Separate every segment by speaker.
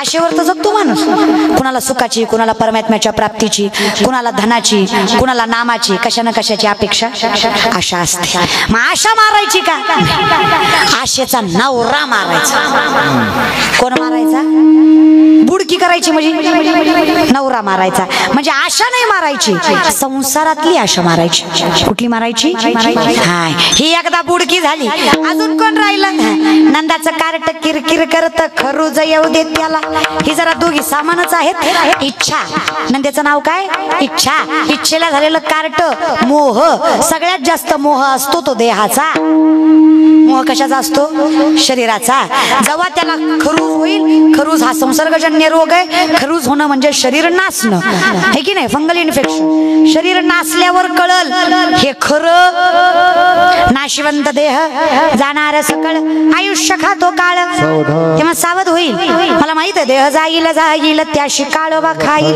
Speaker 1: आशेवर तर जगतो माणूस, कुणाला सुखाची, कुणाला परमात्म्याच्या प्राप्तीची, कुणाला धनाची, कुणाला नामाची, कशा ना कशाची अपेक्षा आशा असते. मग आशा मारायची का? आशेचा नवरा मारायचा. कोण मारायचा? बुडकी करायची म्हणजे नवरा मारायचा. म्हणजे आशा नाही मारायची, संसारातली आशा मारायची. कुठली मारायची? हाय, ही एकदा बुडकी झाली, अजून कोण राहिलं? नंदाचं कार्ट किरकिर करत खरूज येऊ देत त्याला. ही जरा दोघी सामानच आहेत. इच्छा, नंदेचं नाव काय? इच्छा. इच्छेला झालेलं कार्ट मोह. सगळ्यात जास्त मोह असतो तो देहाचा. मोह कशाचा असतो? शरीराचा. जेव्हा त्याला खरूज होईल, खरूज हा संसर्गजन्य रोग आहे. खरूज होणं म्हणजे शरीर नासणं, हे की नाही? Fungal infection. शरीर नासल्यावर कळल हे खरं. नाशिवंत देह जाणार सकळ, आयुष्य खातो काळ, तेव्हा सावध होईल. मला माहित आहे देह जाईल जाईल त्याशी काळोबा खाईल.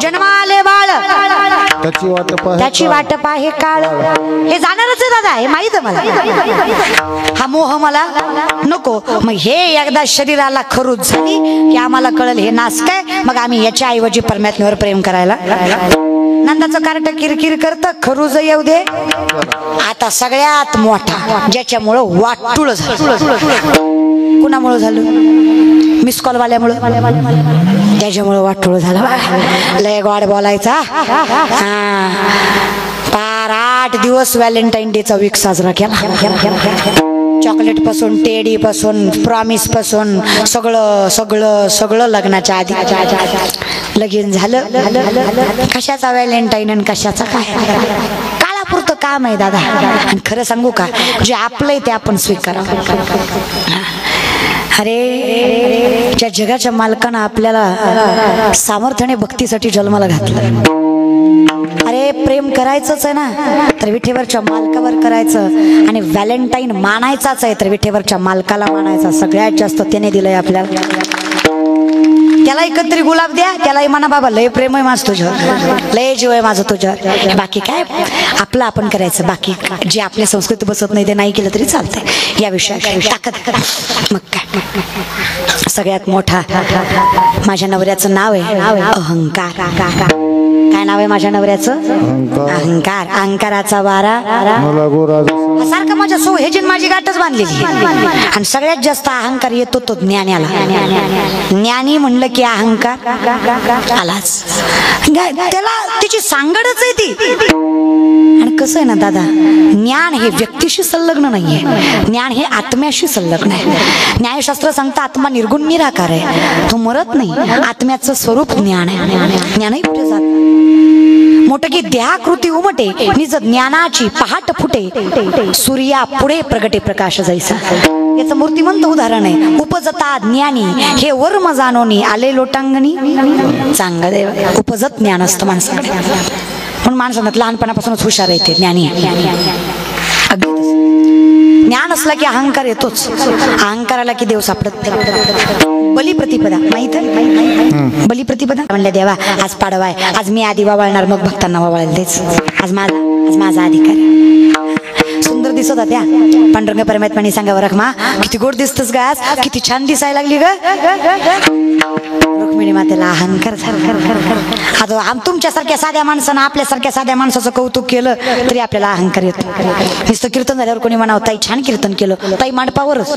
Speaker 1: जन्माले बाळ त्याची वाट पाहे काळ. हे जाणारच आहे दादा, हे माहित आहे मला. हा मोह मला नको. मग हे एकदा शरीराला खरूज झाली की आम्हाला कळल हे नास काय. मग आम्ही याच्या ऐवजी परमात्म्यावर प्रेम करायला. नंदाचं कार्ट किरकिर करत खरूज येऊ दे. आता सगळ्यात मोठा ज्याच्यामुळं वाटुळ झालं. कुणामुळं झालं? मिस कॉल वाल्यामुळं. त्याच्यामुळं वाटुळ झालं. लय गोड बोलायचा. पार 8 दिवस व्हॅलेंटाईन डेचा वीक साजरा केला. चॉकलेट पासून, टेडी पासून, प्रॉमिस पासून सगळं सगळं सगळं लग्नाच्या आधी. लगीन झालं. कशाचा व्हॅलेंटाईन आणि कशाचा काय? काळापुरतं काम आहे दादा. आणि खरं सांगू का, जे आपलंय ते आपण स्वीकारावं. अरे, ज्या जगाच्या मालकानं आपल्याला सामर्थ्याने भक्तीसाठी जन्माला घातलं. अरे, प्रेम करायचंच आहे ना तर विठेवरच्या मालकावर करायचं. आणि व्हॅलेंटाईन मानायचाच आहे तर विठेवरच्या मालकाला मानायचा. सगळ्यात जास्त त्याने दिलंय आपल्याला. त्याला एकतरी गुलाब द्या, त्यालाही म्हणा बाबा लय प्रेम आहे माझं तुझ्यावर, लय जीव आहे माझं तुझ्यावर. बाकी काय आपलं आपण करायचं. बाकी जे आपल्या संस्कृती बसत नाही ते नाही केलं तरी चालतंय. या विषयात ताकद. मग काय, सगळ्यात मोठा माझ्या नवऱ्याचं नाव आहे अहंकार. काय नाव आहे माझ्या नवऱ्याचं? अहंकार. अहंकाराचा वारा सारखं माझ्या सोहेजीन माझी गाठच बांधलेली. आणि सगळ्यात जास्त अहंकार येतो तो ज्ञानाला. ज्ञानी म्हणलं की अहंकार आलाच. त्याला त्याची सांगडच आहे ती. आणि कसं आहे ना दादा, ज्ञान हे व्यक्तीशी संलग्न नाहीये. ज्ञान हे आत्म्याशी संलग्न आहे. न्यायशास्त्र सांगतं आत्मा निर्गुण निराकार आहे, तो मरत नाही. आत्म्याचं स्वरूप ज्ञान आहे. ज्ञानही कुठे जात मोठं की देहाकृती उमटे निज ज्ञानाची पहाट फुटे. सूर्या पुढे प्रगटे प्रकाश जैसा. याचं मूर्तिमंत उदाहरण आहे. उपजता ज्ञानी हे वर्म जाणोनी आले लोटांगणी चांग देव. उपजत ज्ञान असतं माणसाकडे. पण माणसानं लहानपणापासूनच हुशार येते ज्ञानी. अगदी ज्ञान असला की अहंकार येतोच. अहंकाराला की देव सापडत. बलिप्रतिपदा माहित आहे? बलिप्रतिपदा म्हणलं देवा आज पाडवाय, आज मी आधी वावळणार मग भक्तांना वावळायला देच. आज माझा अधिकार. सुंदर दिसत होत्या. पांडुरंग परमात्म्याने सांगावं रखमा किती गोड दिसतस ग, आज किती छान दिसायला लागली ग. रुक्मिणी मातेला अहंकार झाला. आता तुमच्यासारख्या साध्या माणसानं आपल्यासारख्या साध्या माणसाचं कौतुक केलं तरी आपल्याला अहंकार येतो. नुसतं कीर्तन झाल्यावर कोणी म्हणावं ताई छान कीर्तन केलं, ताई मांडपावरच.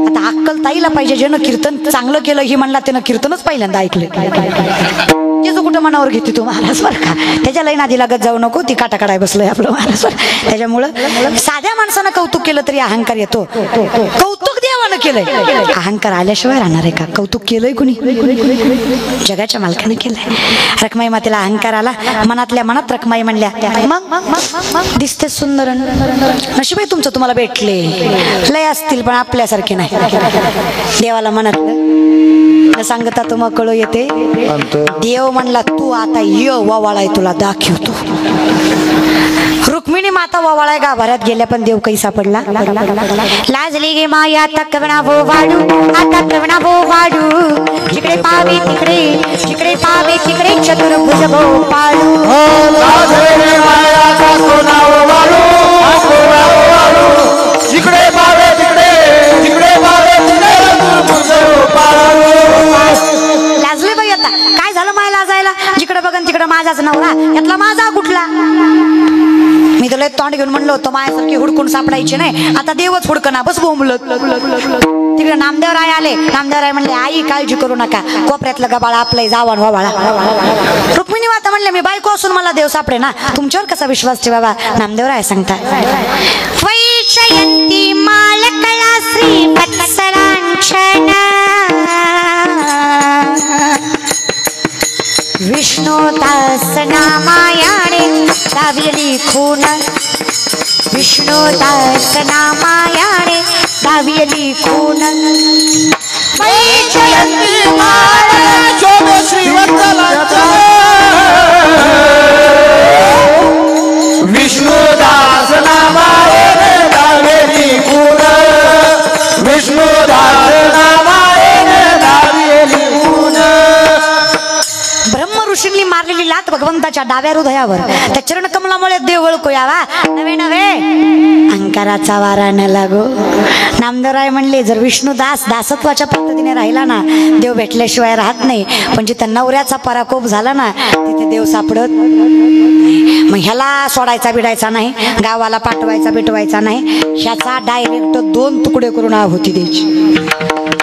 Speaker 1: आता अक्कल ताईला पाहिजे, ज्यानं कीर्तन चांगलं केलं ही म्हणला त्यानं कीर्तनच पहिल्यांदा ऐकलं. त्याचं कुठं मनावर घेते तू महाराज बरं का. त्याच्या लई नादी लागत जाऊ नको, ती काटा काढाय बसलोय आपलं महाराज. त्याच्यामुळं साध्या माणसानं कौतुक केलं तरी अहंकार येतो. कौतुक देवानं केलंय, अहंकार आल्याशिवाय राहणार आहे का? कौतुक केलंय कुणी? जगाच्या मालकानं केलंय. रखमाई मातेला अहंकार आला. मनातल्या मनात रखमाई म्हणल्या मग दिसते सुंदर, नशीब आहे तुमचं तुम्हाला भेटले. लय असतील पण आपल्यासारखे नाही. देवाला म्हणत सांगता तुम्हा कळू येते. देव म्हणला तू आता य वावाळाय तुला दाखवतो. रुक्मिणी माता वावाळाय गाभाऱ्यात गेल्या पण देव काही सापडला. लाजली गे माया तकवणा भो वाडू, आता तवणा भो वाडू. जिकडे पावे तिकडे, जिकडे पावे तिकडे चतुर्भुज भो पाडू. जिकडे पावे तिकडे, जिकडे पावे तिकडे चतुर्भुज भो पाडू. येता. काय झालं मायला जायला, जिकडे बघन तिकडे माझाच नवरा, यातला माझा कुठला. मी तुला तोंड घेऊन म्हणलं होतं माझ्यासारखी हुडकून सापडायची नाही, आता देवच हुडकना बस बोंबलत. तिकडे नामदेवराय आले. नामदेवराय म्हणले आई काळजी करू नका, कोपऱ्यातलं गबाळा आपलं जावा व्हावाळा. रुक्मिणी माता म्हणले मी बायको असून मला देव सापडे ना, तुमच्यावर कसा विश्वास ठेवावा. नामदेवराय सांगतात वैजयंती मालकळा श्री वत्सलांछना विष्णू दास नामायाणे दाविली खून विष्णू दास नामायाणे दाविली खून वैजयंती मालकळा श्री वत्सलांछना
Speaker 2: विष्णू दास नामायाणे दाविली खून विष्णू दास नामायाणे दाविली खून.
Speaker 1: ब्रह्म ऋषींनी मारलेली लात भगवंताच्या डाव्या हृदयावर, त्या चरण कमलामुळे देव ओळखू यावा. नवे नवे अहंकाराचा वारा न लागो. नामदेवराय म्हणले जर विष्णुदास दासत्वाच्या पद्धतीने राहिला ना, देव भेटल्याशिवाय राहत नाही. पण जिथे नवऱ्याचा पराकोप झाला ना, तिथे देव सापडत. मग ह्याला सोडायचा बिडायचा नाही, गावाला पाठवायचा बिटवायचा नाही, ह्याचा डायरेक्ट 2 तुकडे करून आहुती द्यायची.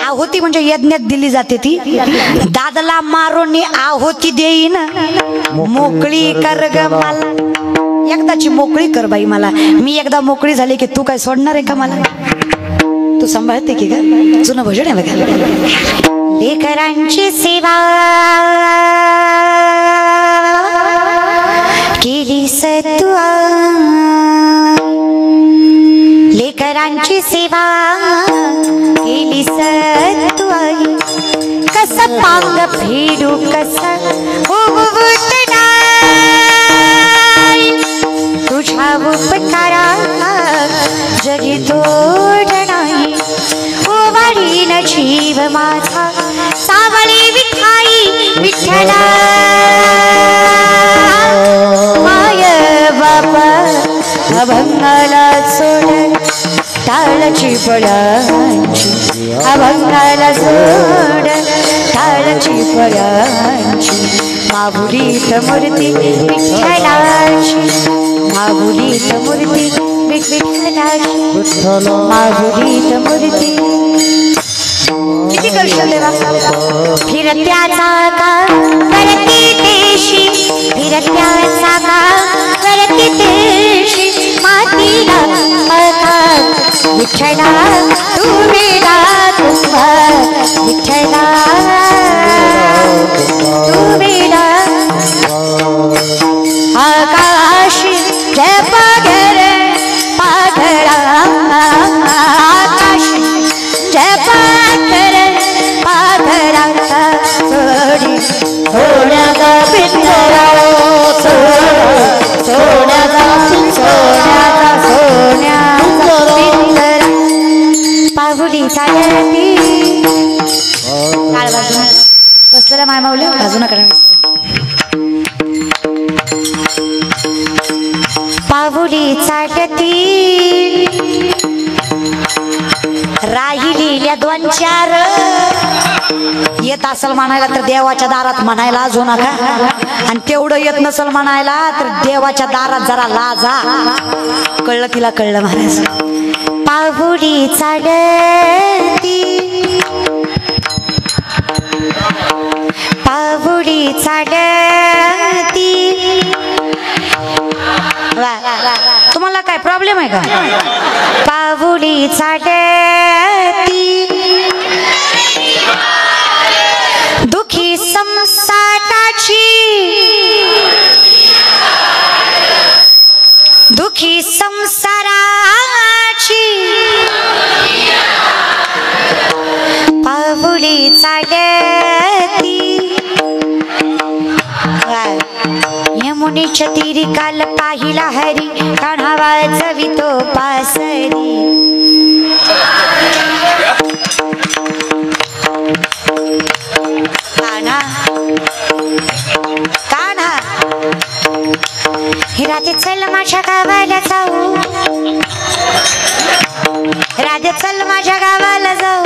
Speaker 1: आहुती म्हणजे यज्ञात दिली जाते ती. दादला मारून आहुती देईन, मोकळी कर ग मला. एकदाची मोकळी कर बाई मला. मी एकदा मोकळी झाली की तू काय सोडणार आहे का मला. तू सांभाळते की का. जुनं भजन आहे बघा. लेकरांची सेवा केली तू, लेकरांची सेवा केली तू आई. कस पांग फेडू कस तुझ्या उपकारा जगी तोड नाही. उभारीन जीव माझा सावळी विठाई विठ्ठला. माय बापा अभंगाला सोड टाळची फळांची, अभंगाला सोड टाळची फळांची. माहुलीत मूर्ती विठ्ठलाची, माहुलीत मूर्ती विठ्ठलाची, माहुलीत मूर्ती. किती कष्ट देवा. फिरत्याचा का वरती देशी, फिरत्याचा का वरती देशी. मातीला मका विठ्ठला तू वेडा तुम्हा, विठ्ठला तू वेडा. आकाशी जय पाघर पाघरा, आकाशी जय पाघर पाघरा. सोडी सोन्याचा पिंजरा, सोन्याचा सोन्याचा सोन्याचा पिंजरा. पाहुली चालती काळ बाजून बसलेला माय माऊली बाजून करा. पाहुली चालती राहिलेल्या 2-4 येत असल म्हणायला तर देवाच्या दारात म्हणायला अजू नका. आणि तेवढं येत नसल म्हणायला तर देवाच्या दारात जरा लाजा. कळलं तिला, कळलं महाराज. पाहुली चालती, पाहुली चालती. तुम्हाला काय प्रॉब्लेम आहे का. पाहुली चालती दुखी संसाराची, दुखी संसाराची. पाहुली चालती यमुनेच्या तीरी काल पाहिला हरी, कान्हावा चवितो पासरी. कान्हा कान्हा ही राधे चल माझ्या गावाला जाऊ, राधे चल माझ्या गावाला जाऊ.